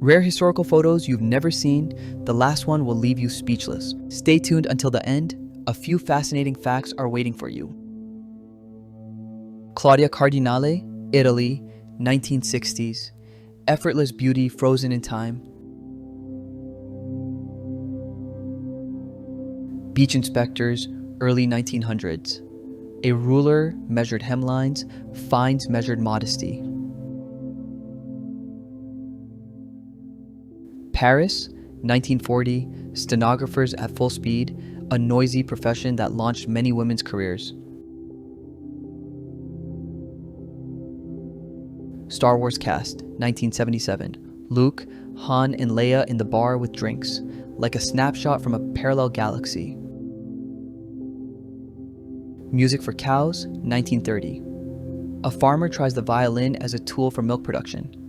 Rare historical photos you've never seen, the last one will leave you speechless. Stay tuned until the end. A few fascinating facts are waiting for you. Claudia Cardinale, Italy, 1960s. Effortless beauty frozen in time. Beach inspectors, early 1900s. A ruler measured hemlines, fines measured modesty. Paris, 1940, stenographers at full speed, a noisy profession that launched many women's careers. Star Wars cast, 1977. Luke, Han, and Leia in the bar with drinks, like a snapshot from a parallel galaxy. Music for Cows, 1930. A farmer tries the violin as a tool for milk production.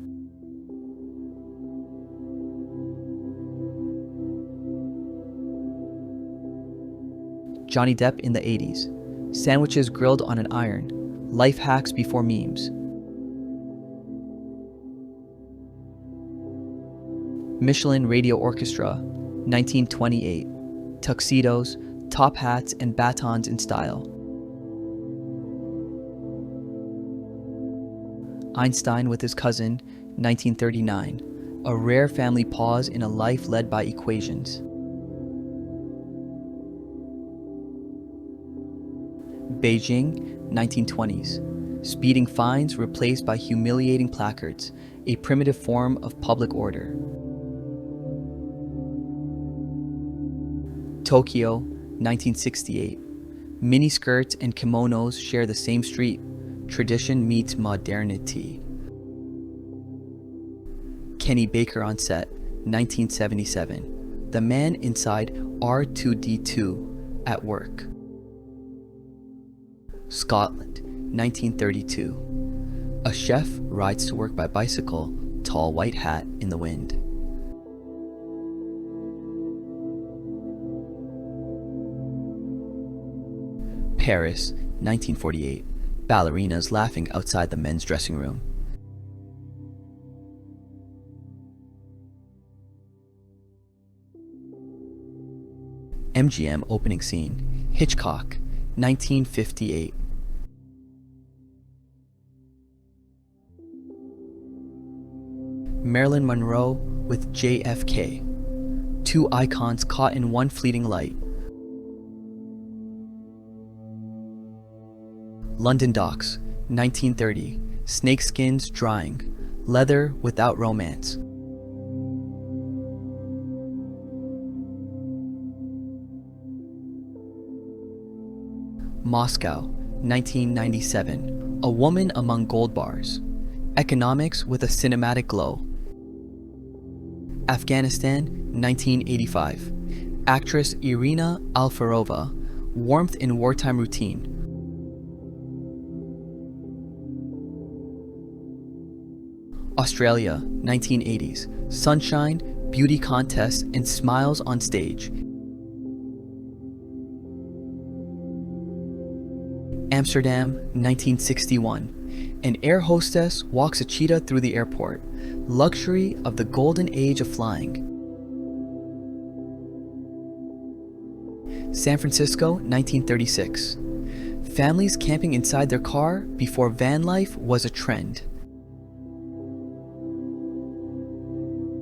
Johnny Depp in the 80s. Sandwiches grilled on an iron. Life hacks before memes. Michelin Radio Orchestra, 1928. Tuxedos, top hats, and batons in style. Einstein with his cousin, 1939. A rare family pause in a life led by equations. Beijing, 1920s. Speeding fines replaced by humiliating placards, a primitive form of public order. Tokyo, 1968. Miniskirts and kimonos share the same street. Tradition meets modernity. Kenny Baker on set, 1977. The man inside R2-D2 at work. Scotland, 1932. A chef rides to work by bicycle, tall white hat in the wind. Paris, 1948. Ballerinas laughing outside the men's dressing room. MGM opening scene. Hitchcock, 1958. Marilyn Monroe with JFK. Two icons caught in one fleeting light. London docks, 1930. Snakeskins drying. Leather without romance. Moscow, 1997. A woman among gold bars. Economics with a cinematic glow. Afghanistan, 1985. Actress Irina Alfarova. Warmth in wartime routine. Australia, 1980s. Sunshine, beauty contests, and smiles on stage. Amsterdam, 1961. An air hostess walks a cheetah through the airport. Luxury of the golden age of flying. San Francisco, 1936. Families camping inside their car before van life was a trend.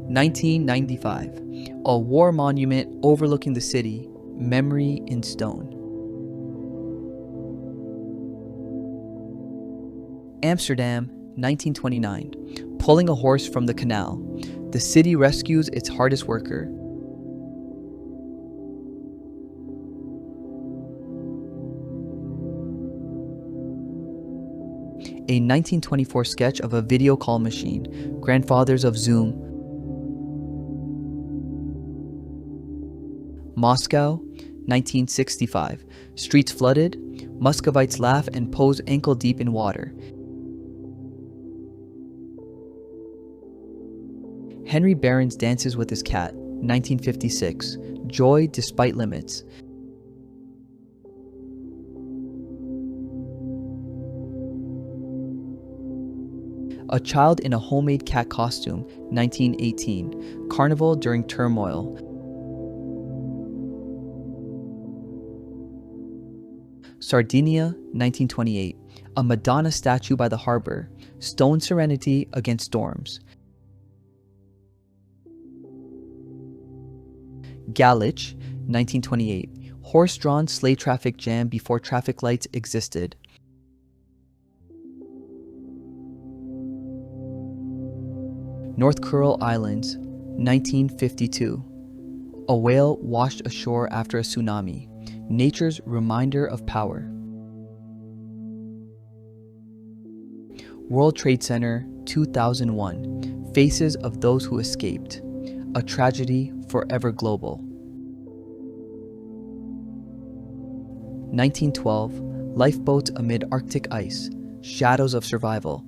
1995. A war monument overlooking the city, memory in stone. Amsterdam, 1929. Pulling a horse from the canal. The city rescues its hardest worker. A 1924 sketch of a video call machine, grandfathers of Zoom. Moscow, 1965. Streets flooded. Muscovites laugh and pose ankle deep in water. Henry Barons dances with his cat, 1956. Joy despite limits. A child in a homemade cat costume, 1918. Carnival during turmoil. Sardinia, 1928. A Madonna statue by the harbor. Stone serenity against storms. Galich, 1928. Horse-drawn sleigh traffic jam before traffic lights existed. North Kuril Islands, 1952. A whale washed ashore after a tsunami. Nature's reminder of power. World Trade Center, 2001. Faces of those who escaped. A tragedy forever global. 1912. Lifeboats amid Arctic ice. Shadows of survival.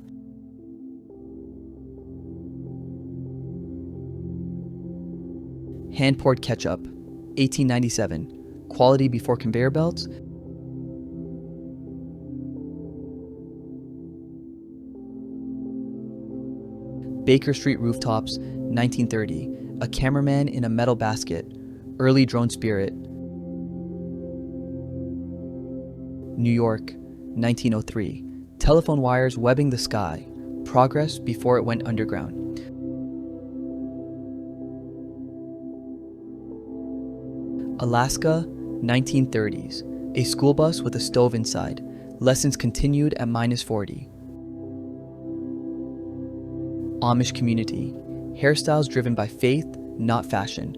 Hand-poured ketchup, 1897. Quality before conveyor belts. Baker Street rooftops, 1930. A cameraman in a metal basket. Early drone spirit. New York, 1903. Telephone wires webbing the sky. Progress before it went underground. Alaska, 1930s. A school bus with a stove inside. Lessons continued at -40. Amish community. Hairstyles driven by faith, not fashion.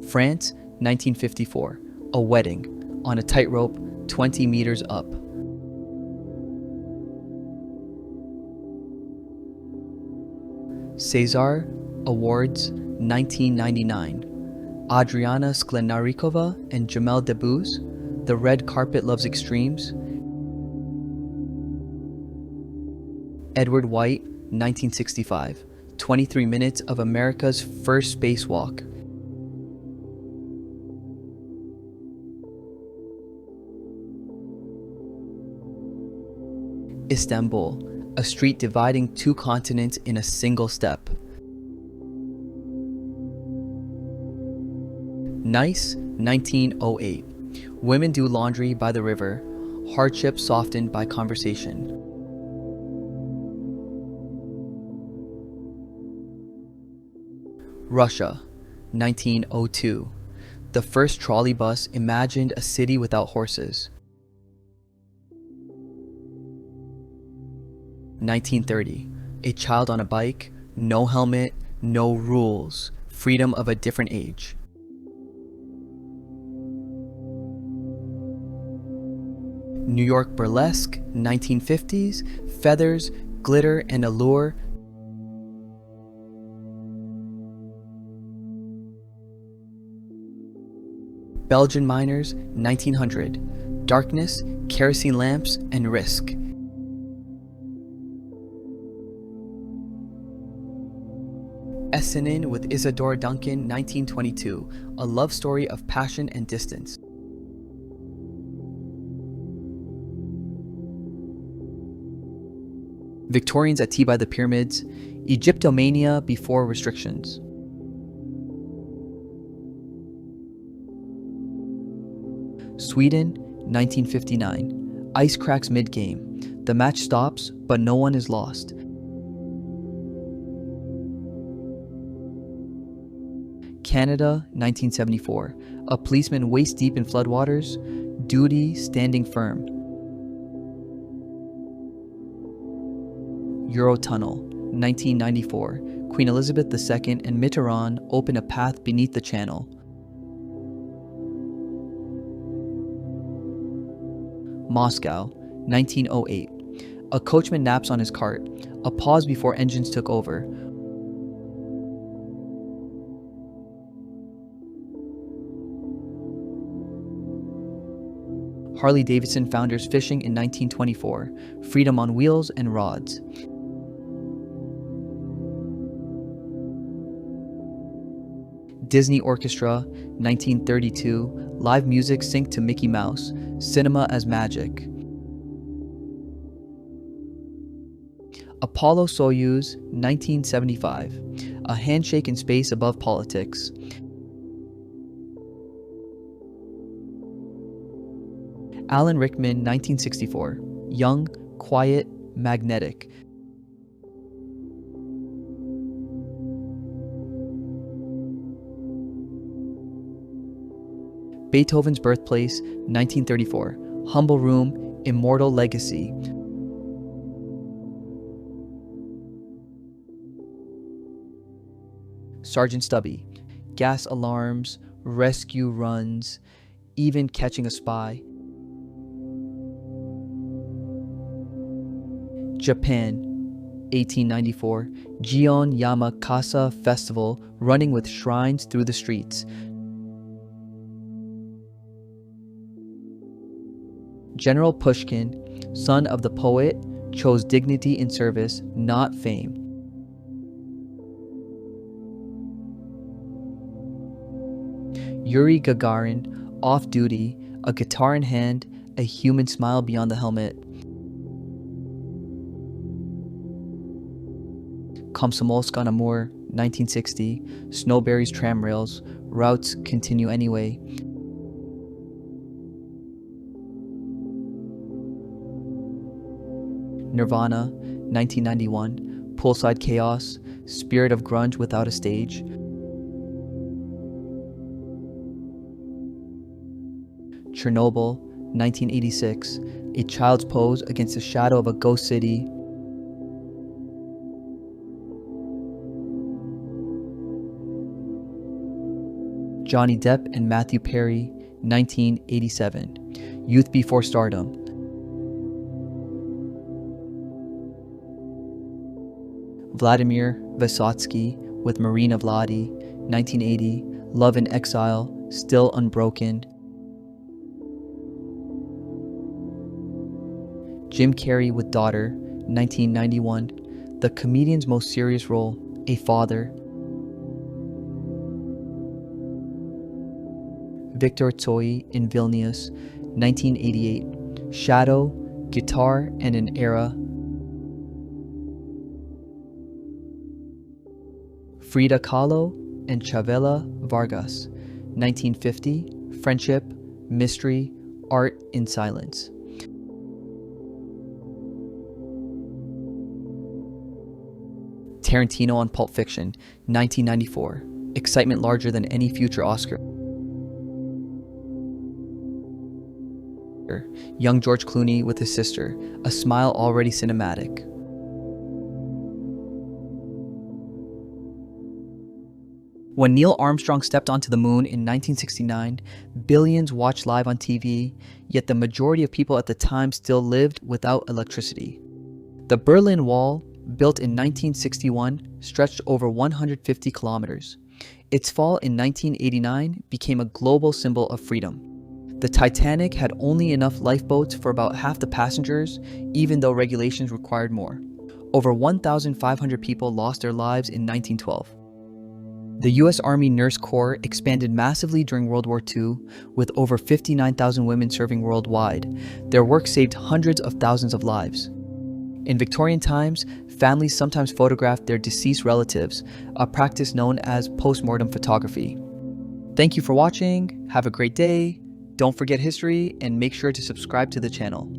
France, 1954. A wedding. On a tightrope, 20 meters up. César Awards, 1999. Adriana Sklenarikova and Jamel Debbouze, The Red Carpet Loves Extremes. Edward White, 1965. 23 minutes of America's first spacewalk. Istanbul, a street dividing two continents in a single step. Nice, 1908. Women do laundry by the river. Hardship softened by conversation. Russia, 1902. The first trolley bus imagined a city without horses. 1930. A child on a bike, no helmet, no rules, freedom of a different age. New York burlesque, 1950s, feathers, glitter, and allure. Belgian miners, 1900, darkness, kerosene lamps, and risk. Essenen with Isadora Duncan, 1922, a love story of passion and distance. Victorians at Tea by the Pyramids, Egyptomania before restrictions. Sweden, 1959, ice cracks mid-game. The match stops, but no one is lost. Canada, 1974, a policeman waist-deep in floodwaters, duty standing firm. Eurotunnel, 1994, Queen Elizabeth II and Mitterrand open a path beneath the channel. Moscow, 1908, a coachman naps on his cart, a pause before engines took over. Harley-Davidson founders fishing in 1924, freedom on wheels and rods. Disney Orchestra, 1932, live music synced to Mickey Mouse, cinema as magic. Apollo-Soyuz, 1975, a handshake in space above politics. Alan Rickman, 1964, young, quiet, magnetic. Beethoven's Birthplace, 1934, humble room, immortal legacy. Sergeant Stubby, gas alarms, rescue runs, even catching a spy. Japan, 1894, Gion Yamakasa Festival, running with shrines through the streets. General Pushkin, son of the poet, chose dignity in service, not fame. Yuri Gagarin, off-duty, a guitar in hand, a human smile beyond the helmet. Komsomolsk-on-Amur, 1960, Snowberry's tram rails, routes continue anyway. Nirvana, 1991, Poolside Chaos, Spirit of Grunge without a stage. Chernobyl, 1986, a child's pose against the shadow of a ghost city. Johnny Depp and Matthew Perry, 1987, Youth Before Stardom. Vladimir Vysotsky with Marina Vladi, 1980, Love in Exile, Still Unbroken. Jim Carrey with Daughter, 1991, the comedian's most serious role, a father. Victor Tsoi in Vilnius, 1988, Shadow, Guitar and an Era. Frida Kahlo and Chavela Vargas, 1950, Friendship, Mystery, Art in Silence. Tarantino on Pulp Fiction, 1994, excitement larger than any future Oscar. Young George Clooney with his sister, a smile already cinematic. When Neil Armstrong stepped onto the moon in 1969, billions watched live on TV, yet the majority of people at the time still lived without electricity. The Berlin Wall, built in 1961, stretched over 150 kilometers. Its fall in 1989 became a global symbol of freedom. The Titanic had only enough lifeboats for about half the passengers, even though regulations required more. Over 1,500 people lost their lives in 1912. The U.S. Army Nurse Corps expanded massively during World War II, with over 59,000 women serving worldwide. Their work saved hundreds of thousands of lives. In Victorian times, families sometimes photographed their deceased relatives, a practice known as postmortem photography. Thank you for watching, have a great day, don't forget history, and make sure to subscribe to the channel.